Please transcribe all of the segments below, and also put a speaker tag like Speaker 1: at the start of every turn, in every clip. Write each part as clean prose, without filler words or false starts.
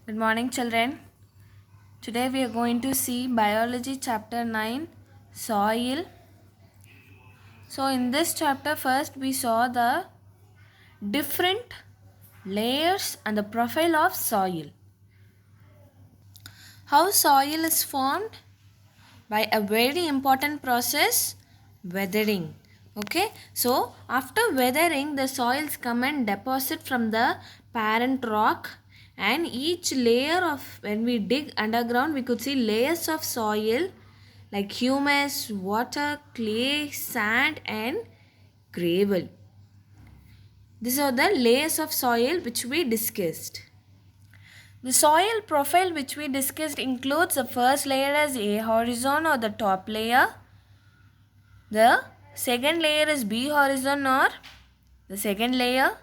Speaker 1: Good morning, children. Today we are going to see Biology Chapter 9 Soil. So, in this chapter, first we saw the different layers and the profile of soil. How soil is formed? By a very important process, weathering. Okay, so after weathering, the soils come and deposit from the parent rock, and each layer of, when we dig underground, we could see layers of soil like humus, water, clay, sand, and gravel. These are the layers of soil which we discussed. The soil profile which we discussed includes the first layer as A horizon or the top layer. The second layer is B horizon or the second layer.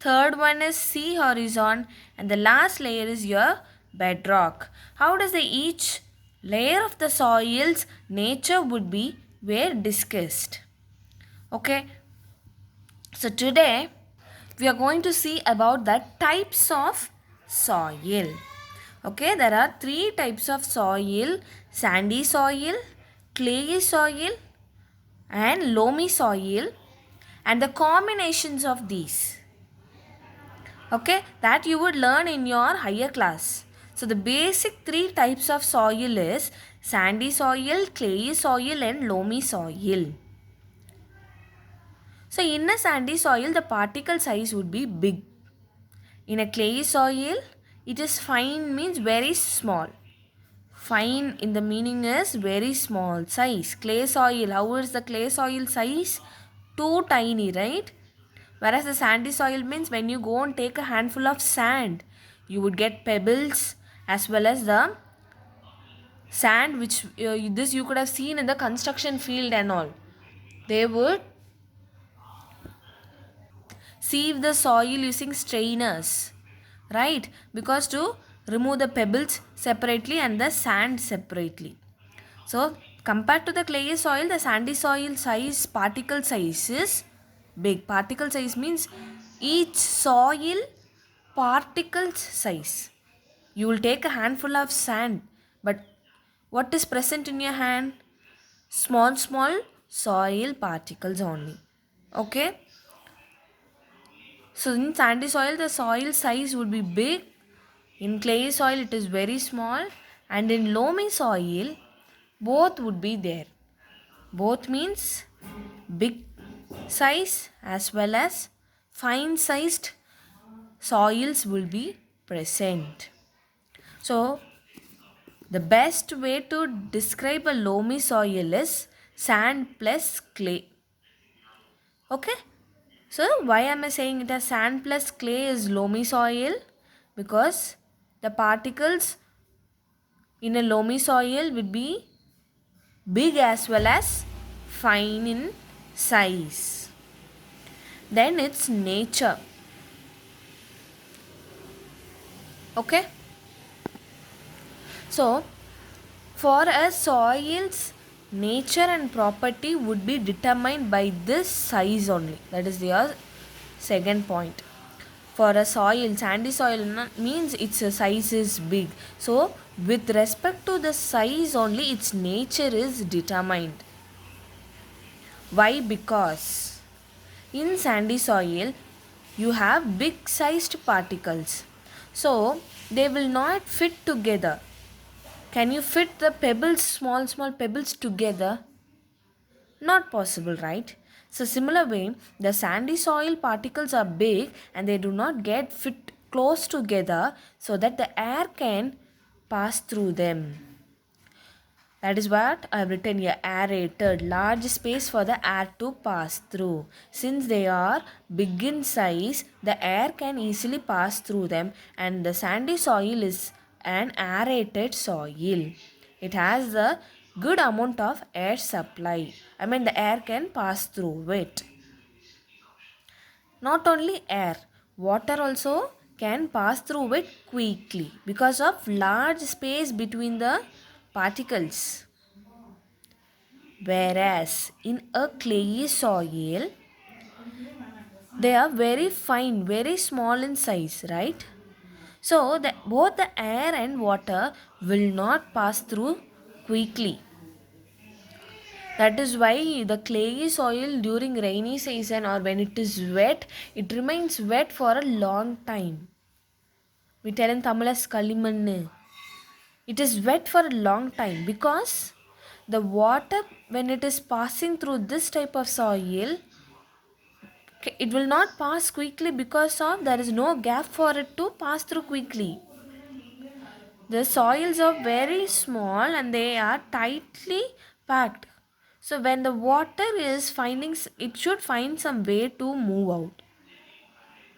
Speaker 1: Third one is C horizon, and the last layer is your bedrock. How does the each layer of the soil's nature would be were discussed. Okay. So today we are going to see about the types of soil. Okay, there are three types of soil: sandy soil, clayey soil, and loamy soil, and the combinations of these. Okay, that you would learn in your higher class. So the basic three types of soil is sandy soil, clayey soil, and loamy soil. So in a sandy soil, the particle size would be big. In a clayey soil, it is fine, means very small. Fine in the meaning is very small size. Clay soil, how is the clay soil size? Too tiny, right? Whereas the sandy soil means when you go and take a handful of sand, you would get pebbles as well as the sand which this you could have seen in the construction field and all. They would sieve the soil using strainers, right? Because to remove the pebbles separately and the sand separately. So compared to the clayey soil, the sandy soil size, particle size is big. Particle size means each soil particles size. You will take a handful of sand, but what is present in your hand? Small soil particles only. Okay. So in sandy soil, the soil size would be big. In clayey soil, it is very small. And in loamy soil, both would be there. Both means big size as well as fine sized soils will be present. So the best way to describe a loamy soil is sand plus clay. Okay. So why am I saying it as sand plus clay is loamy soil? Because the particles in a loamy soil would be big as well as fine in size. Then its nature. Okay. So for a soil's nature and property would be determined by this size only. That is your second point. For a soil, sandy soil means its size is big. So with respect to the size only, its nature is determined. Why? Because in sandy soil you have big sized particles, so they will not fit together. Can you fit the pebbles, small pebbles together? Not possible, right? So similar way, the sandy soil particles are big and they do not get fit close together so that the air can pass through them. That is what I have written here: aerated, large space for the air to pass through. Since they are big in size, the air can easily pass through them, and the sandy soil is an aerated soil. It has a good amount of air supply. I mean, the air can pass through it. Not only air, water also can pass through it quickly because of large space between the particles. Whereas in a clayey soil, they are very fine, very small in size, right? So both the air and water will not pass through quickly. That is why the clayey soil during rainy season or when it is wet, it remains wet for a long time. We tell in Tamil as kalimannu. It is wet for a long time because the water, when it is passing through this type of soil, it will not pass quickly because of there is no gap for it to pass through quickly. The soils are very small and they are tightly packed. So when the water is finding, it should find some way to move out.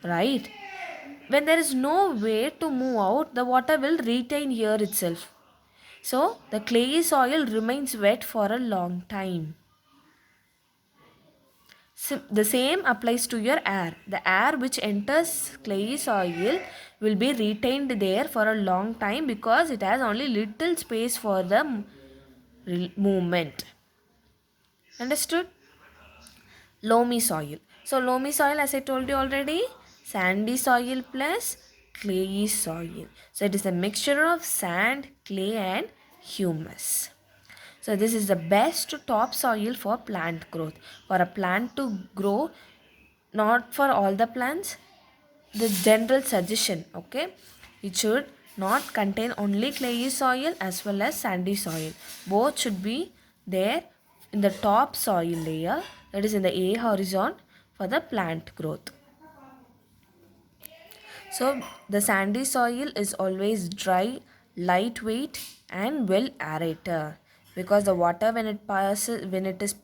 Speaker 1: Right? When there is no way to move out, the water will retain here itself. So the clayey soil remains wet for a long time. The same applies to your air. The air which enters clayey soil will be retained there for a long time because it has only little space for the movement. Understood? Loamy soil. So loamy soil, as I told you already, sandy soil plus clayey soil. So it is a mixture of sand, clay and humus. So this is the best topsoil for plant growth. For a plant to grow, not for all the plants, the general suggestion, okay, it should not contain only clayey soil as well as sandy soil. Both should be there in the top soil layer, that is in the A horizon, for the plant growth. So the sandy soil is always dry, lightweight and well aerated because the water when it is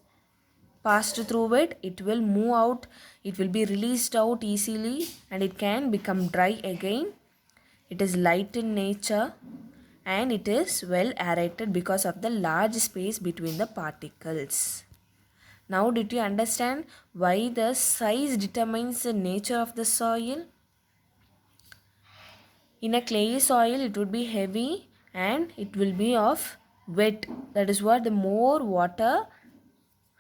Speaker 1: passed through it, it will move out, it will be released out easily and it can become dry again. It is light in nature and it is well aerated because of the large space between the particles. Now did you understand why the size determines the nature of the soil? In a clayey soil it would be heavy and it will be of wet. That is what the more water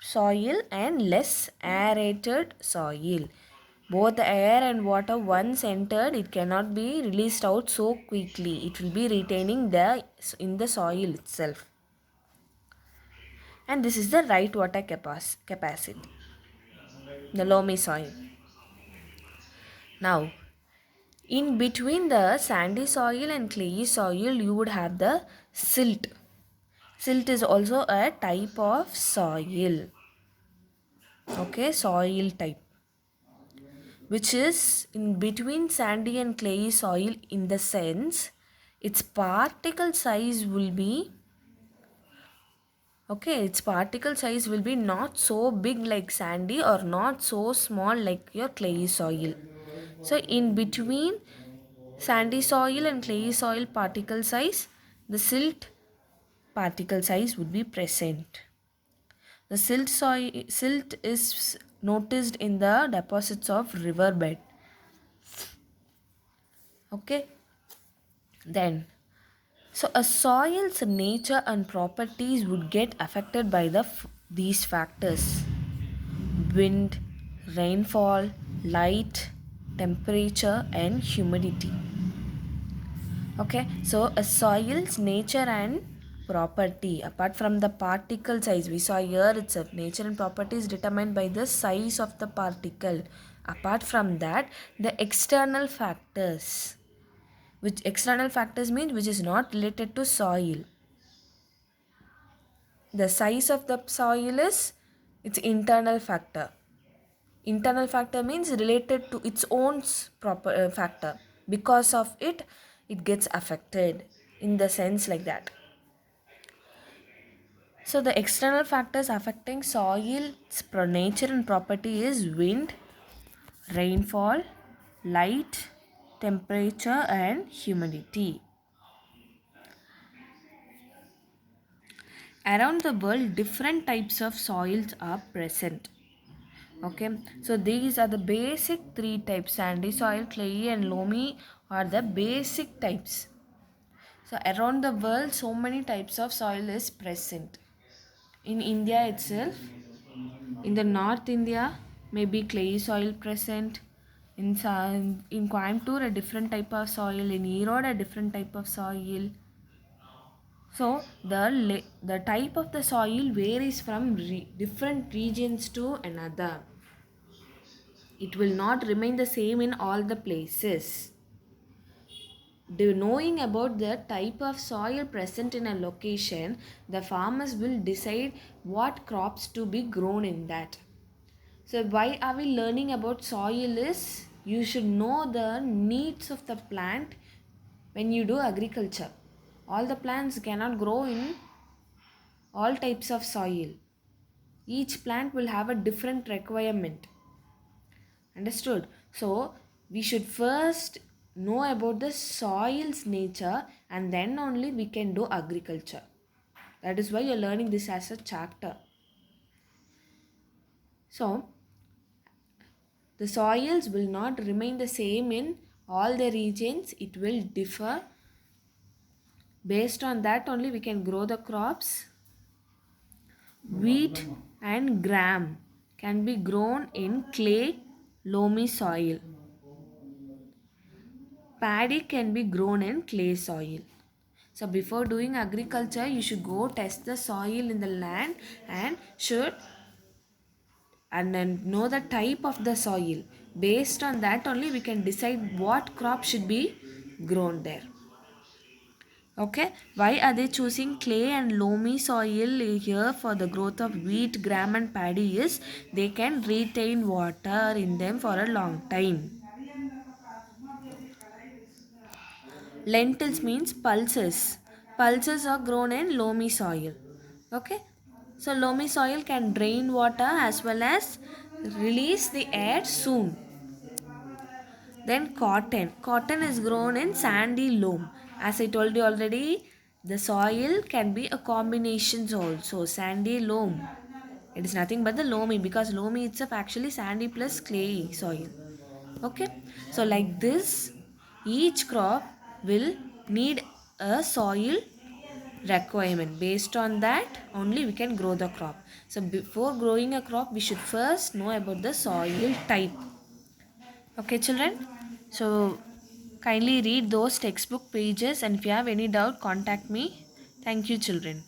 Speaker 1: soil and less aerated soil. Both the air and water once entered, it cannot be released out so quickly. It will be retaining in the soil itself. And this is the right water capacity, the loamy soil. Now, in between the sandy soil and clayey soil, you would have the silt. Silt is also a type of soil. Okay, soil type, which is in between sandy and clayey soil in the sense its particle size will be not so big like sandy or not so small like your clayey soil. So in between sandy soil and clayey soil particle size, the silt particle size would be present. The silt is noticed in the deposits of riverbed. Okay. Then, so a soil's nature and properties would get affected by these factors: wind, rainfall, light, temperature, and humidity. Okay, so a soil's nature and property, apart from the particle size, we saw here itself, nature and property is determined by the size of the particle. Apart from that, the external factors, which external factors means which is not related to soil. The size of the soil is its internal factor. Internal factor means related to its own proper factor. Because of it, it gets affected in the sense like that. So the external factors affecting soil's nature and property is wind, rainfall, light, temperature and humidity. Around the world, different types of soils are present. Okay, so these are the basic three types: sandy soil, clayey and loamy are the basic types. So around the world, so many types of soil is present. In India itself, in the North India, maybe clayey soil present. In Coimbatore, a different type of soil. In Erode, a different type of soil. So the type of the soil varies from different regions to another. It will not remain the same in all the places. Knowing about the type of soil present in a location, the farmers will decide what crops to be grown in that. So why are we learning about soil is you should know the needs of the plant when you do agriculture. All the plants cannot grow in all types of soil. Each plant will have a different requirement. Understood? So we should first know about the soil's nature and then only we can do agriculture. That is why you're learning this as a chapter. So the soils will not remain the same in all the regions. It will differ. Based on that only we can grow the crops. Wheat and gram can be grown in clay, loamy soil. Paddy can be grown in clay soil. So before doing agriculture, you should go test the soil in the land and then know the type of the soil. Based on that only we can decide what crop should be grown there. Okay, why are they choosing clay and loamy soil here for the growth of wheat, gram and paddy is they can retain water in them for a long time. Lentils means pulses. Pulses are grown in loamy soil. Okay, so loamy soil can drain water as well as release the air soon. Then cotton. Cotton is grown in sandy loam. As I told you already, the soil can be a combination also. Sandy loam. It is nothing but the loamy because loamy itself actually sandy plus clay soil. Okay. So like this, each crop will need a soil requirement. Based on that only we can grow the crop. So before growing a crop, we should first know about the soil type. Okay children, so kindly read those textbook pages and if you have any doubt contact me. Thank you children.